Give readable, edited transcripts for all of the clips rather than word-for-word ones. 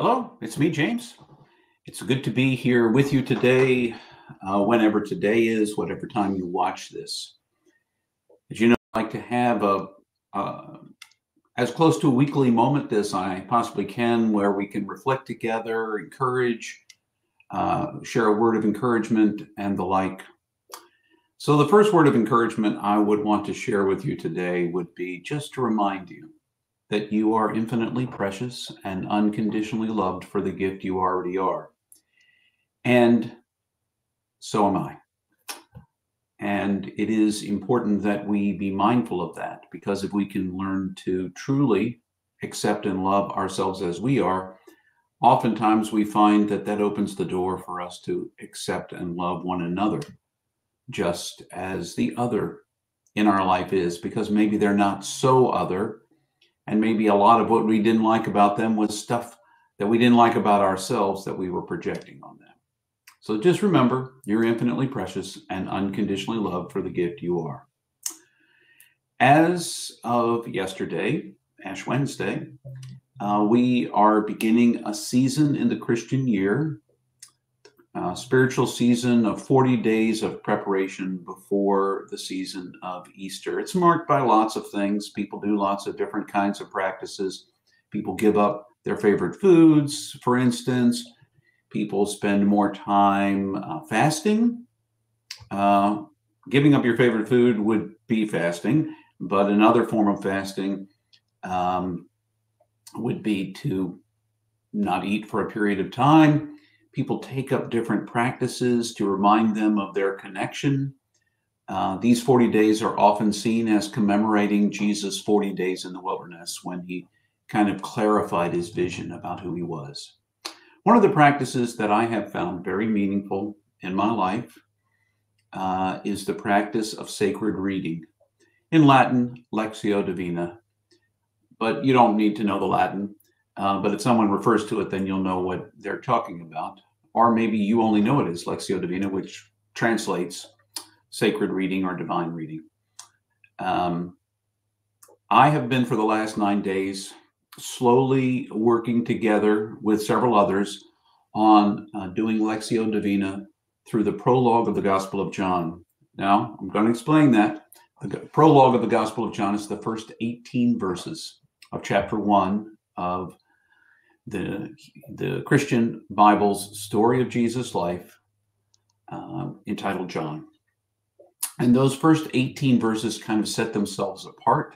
Hello, it's me, James. It's good to be here with you today, whenever today is, whatever time you watch this. As you know, I like to have uh, as close to a weekly moment as I possibly can where we can reflect together, encourage, share a word of encouragement, and the like. So, the first word of encouragement I would want to share with you today would be just to remind you that you are infinitely precious and unconditionally loved for the gift you already are. And so am I. And it is important that we be mindful of that, because if we can learn to truly accept and love ourselves as we are, oftentimes we find that that opens the door for us to accept and love one another just as the other in our life is, because maybe they're not so other. And maybe a lot of what we didn't like about them was stuff that we didn't like about ourselves that we were projecting on them. So just remember, you're infinitely precious and unconditionally loved for the gift you are. As of yesterday, Ash Wednesday, we are beginning a season in the Christian year, a spiritual season of 40 days of preparation before the season of Easter. It's marked by lots of things. People do lots of different kinds of practices. People give up their favorite foods, for instance. People spend more time fasting. Giving up your favorite food would be fasting, but another form of fasting would be to not eat for a period of time. People take up different practices to remind them of their connection. These 40 days are often seen as commemorating Jesus' 40 days in the wilderness, when he kind of clarified his vision about who he was. One of the practices that I have found very meaningful in my life is the practice of sacred reading. In Latin, Lectio Divina. But you don't need to know the Latin. But if someone refers to it, then you'll know what they're talking about. Or maybe you only know it as Lectio Divina, which translates sacred reading or divine reading. I have been, for the last 9 days, slowly working together with several others on doing Lectio Divina through the prologue of the Gospel of John. Now, I'm going to explain that. The prologue of the Gospel of John is the first 18 verses of chapter 1 of the Christian Bible's story of Jesus' life, entitled John. And those first 18 verses kind of set themselves apart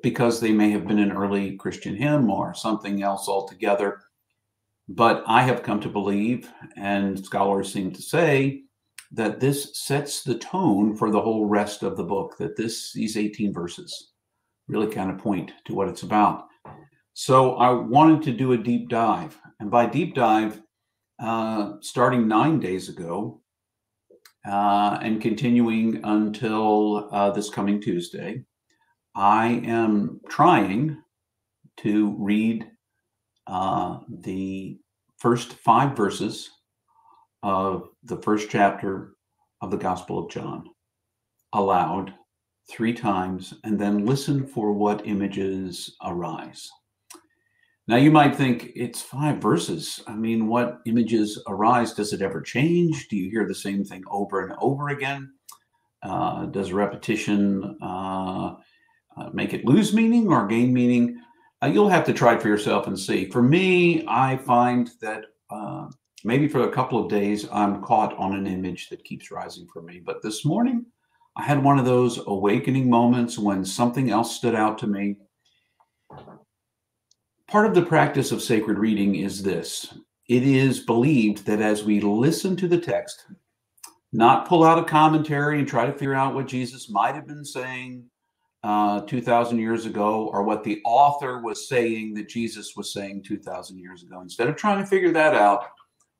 because they may have been an early Christian hymn or something else altogether. But I have come to believe, and scholars seem to say, that this sets the tone for the whole rest of the book, that these 18 verses really kind of point to what it's about. So I wanted to do a deep dive. And by deep dive, starting 9 days ago and continuing until this coming Tuesday, I am trying to read the first 5 verses of the first chapter of the Gospel of John aloud 3 times, and then listen for what images arise. Now, you might think, it's 5 verses. I mean, what images arise? Does it ever change? Do you hear the same thing over and over again? Does repetition make it lose meaning or gain meaning? You'll have to try it for yourself and see. For me, I find that maybe for a couple of days, I'm caught on an image that keeps rising for me. But this morning, I had one of those awakening moments when something else stood out to me. Part of the practice of sacred reading is this. It is believed that as we listen to the text, not pull out a commentary and try to figure out what Jesus might have been saying 2,000 years ago, or what the author was saying that Jesus was saying 2,000 years ago. Instead of trying to figure that out,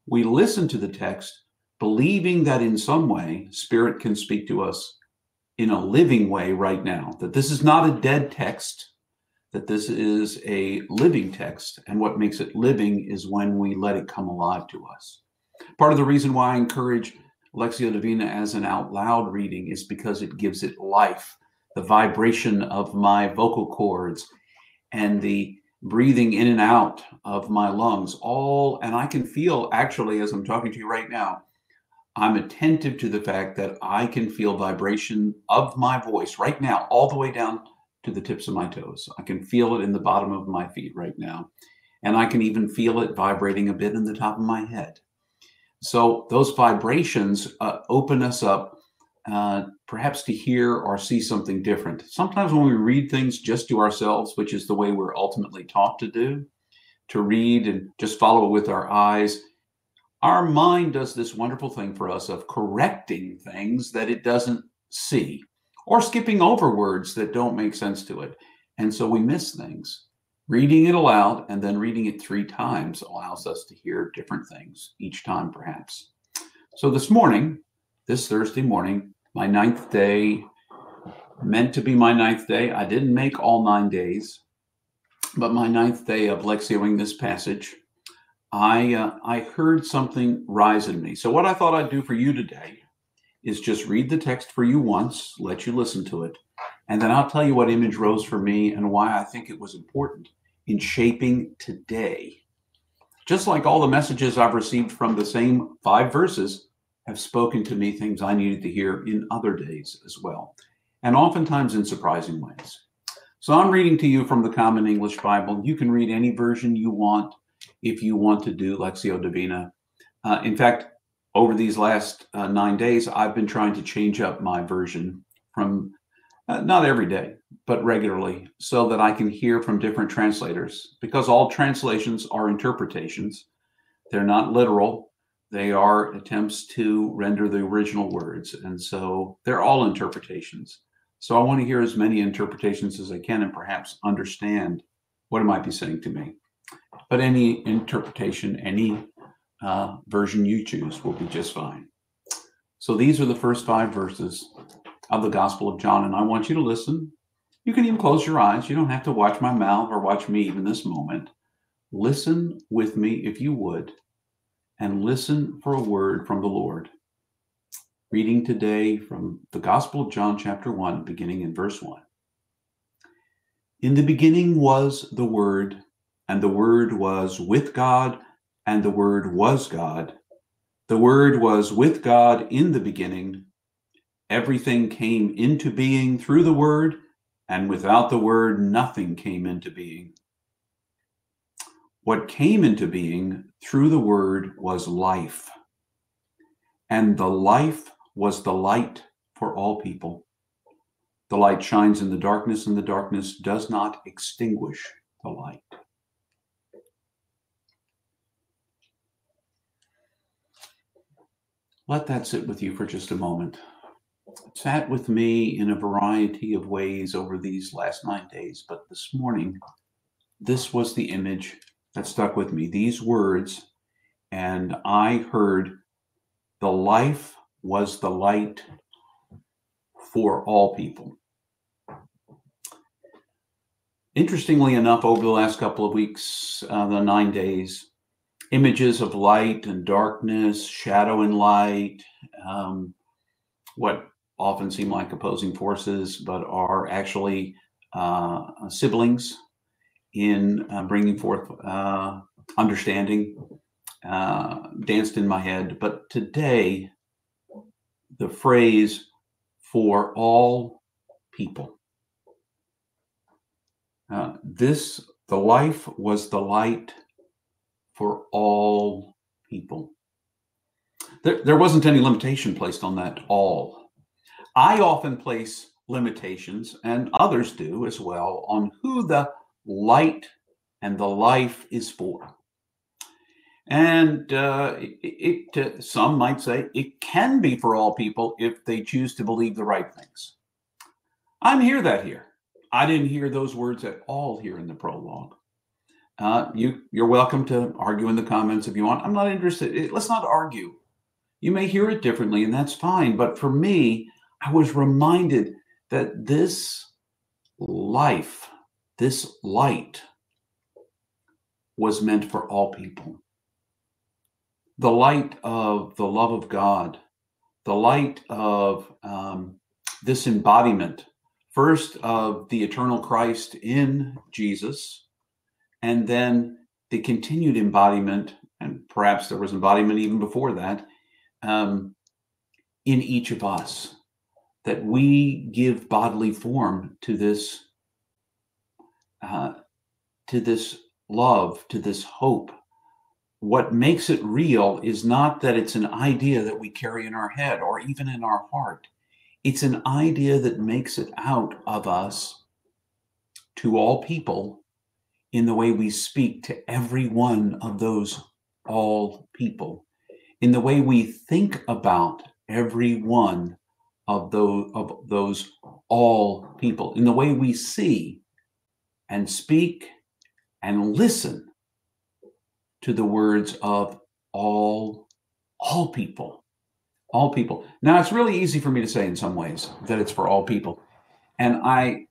we listen to the text, believing that in some way, Spirit can speak to us in a living way right now, that this is not a dead text, that this is a living text, and what makes it living is when we let it come alive to us. Part of the reason why I encourage Lectio Divina as an out loud reading is because it gives it life, the vibration of my vocal cords, and the breathing in and out of my lungs, and I can feel, actually, as I'm talking to you right now, I'm attentive to the fact that I can feel vibration of my voice right now, all the way down to the tips of my toes. I can feel it in the bottom of my feet right now. And I can even feel it vibrating a bit in the top of my head. So those vibrations open us up perhaps to hear or see something different. Sometimes when we read things just to ourselves, which is the way we're ultimately taught to do, to read and just follow it with our eyes, our mind does this wonderful thing for us of correcting things that it doesn't see, or skipping over words that don't make sense to it. And so we miss things. Reading it aloud and then reading it 3 times allows us to hear different things each time, perhaps. So this Thursday morning, my 9th day, meant to be my 9th day. I didn't make all 9 days, but my 9th day of lectioning this passage, I heard something rise in me. So what I thought I'd do for you today is just read the text for you once, let you listen to it, and then I'll tell you what image rose for me and why I think it was important in shaping today. Just like all the messages I've received from the same 5 verses have spoken to me things I needed to hear in other days as well, and oftentimes in surprising ways. So I'm reading to you from the Common English Bible. You can read any version you want if you want to do Lectio Divina. In fact, over these last 9 days, I've been trying to change up my version from not every day, but regularly, so that I can hear from different translators, because all translations are interpretations. They're not literal. They are attempts to render the original words. And so they're all interpretations. So I want to hear as many interpretations as I can and perhaps understand what it might be saying to me. But any interpretation, any version you choose will be just fine. So these are the first 5 verses of the Gospel of John, and I want you to listen. You can even close your eyes. You don't have to watch my mouth or watch me even this moment. Listen with me, if you would, and listen for a word from the Lord. Reading today from the Gospel of John, chapter 1, beginning in verse 1. In the beginning was the Word, and the Word was with God, and the Word was God. The Word was with God in the beginning. Everything came into being through the Word, and without the Word, nothing came into being. What came into being through the Word was life, and the life was the light for all people. The light shines in the darkness, and the darkness does not extinguish the light. Let that sit with you for just a moment. It sat with me in a variety of ways over these last 9 days, but this morning, this was the image that stuck with me. These words, and I heard, the life was the light for all people. Interestingly enough, over the last couple of weeks, the 9 days, images of light and darkness, shadow and light, what often seem like opposing forces, but are actually siblings in bringing forth understanding, danced in my head. But today, the phrase for all people. The life was the light for all people. There wasn't any limitation placed on that all. I often place limitations, and others do as well, on who the light and the life is for. And some might say it can be for all people if they choose to believe the right things. I hear that here. I didn't hear those words at all here in the prologue. You're welcome to argue in the comments if you want. I'm not interested. Let's not argue. You may hear it differently, and that's fine. But for me, I was reminded that this life, this light, was meant for all people. The light of the love of God, the light of this embodiment, first of the eternal Christ in Jesus, and then the continued embodiment, and perhaps there was embodiment even before that, in each of us, that we give bodily form to this love, to this hope. What makes it real is not that it's an idea that we carry in our head or even in our heart. It's an idea that makes it out of us to all people in the way we speak to every one of those all people, in the way we think about every one of those all people, in the way we see and speak and listen to the words of all people, all people. Now, it's really easy for me to say in some ways that it's for all people. And I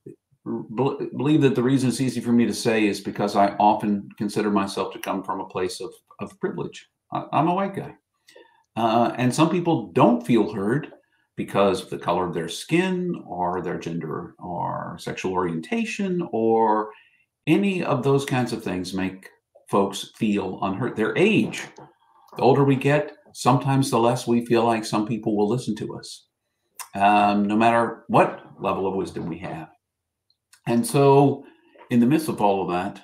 believe that the reason it's easy for me to say is because I often consider myself to come from a place of privilege. I'm a white guy. And some people don't feel heard because of the color of their skin or their gender or sexual orientation or any of those kinds of things make folks feel unheard. Their age. The older we get, sometimes the less we feel like some people will listen to us, no matter what level of wisdom we have. And so in the midst of all of that,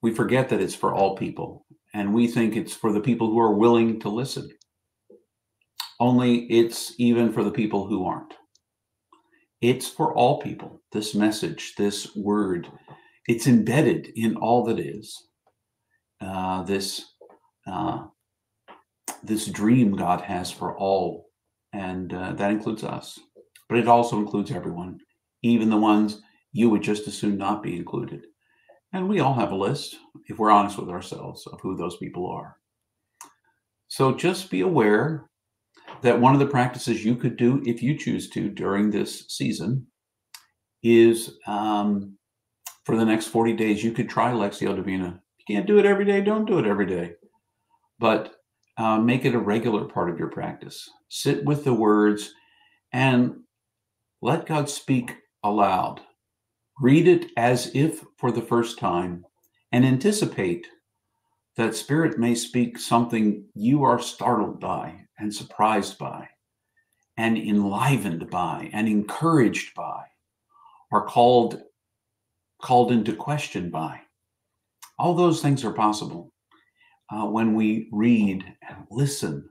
we forget that it's for all people. And we think it's for the people who are willing to listen. Only it's even for the people who aren't. It's for all people. This message, this word, it's embedded in all that is. This dream God has for all, and that includes us. But it also includes everyone, even the ones you would just as soon not be included. And we all have a list, if we're honest with ourselves, of who those people are. So just be aware that one of the practices you could do, if you choose to, during this season is for the next 40 days, you could try Lectio Divina. You can't do it every day, don't do it every day. But make it a regular part of your practice. Sit with the words and let God speak aloud. Read it as if for the first time and anticipate that Spirit may speak something you are startled by and surprised by and enlivened by and encouraged by or called into question by. All those things are possible when we read and listen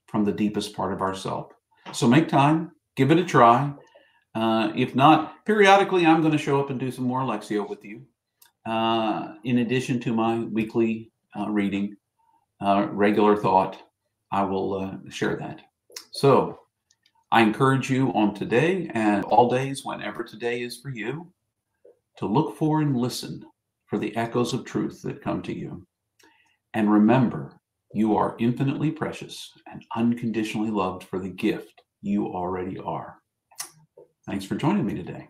from the deepest part of ourselves. So make time, give it a try. If not, periodically I'm going to show up and do some more Lectio with you. In addition to my weekly reading, regular thought, I will share that. So I encourage you on today and all days, whenever today is for you, to look for and listen for the echoes of truth that come to you. And remember, you are infinitely precious and unconditionally loved for the gift you already are. Thanks for joining me today.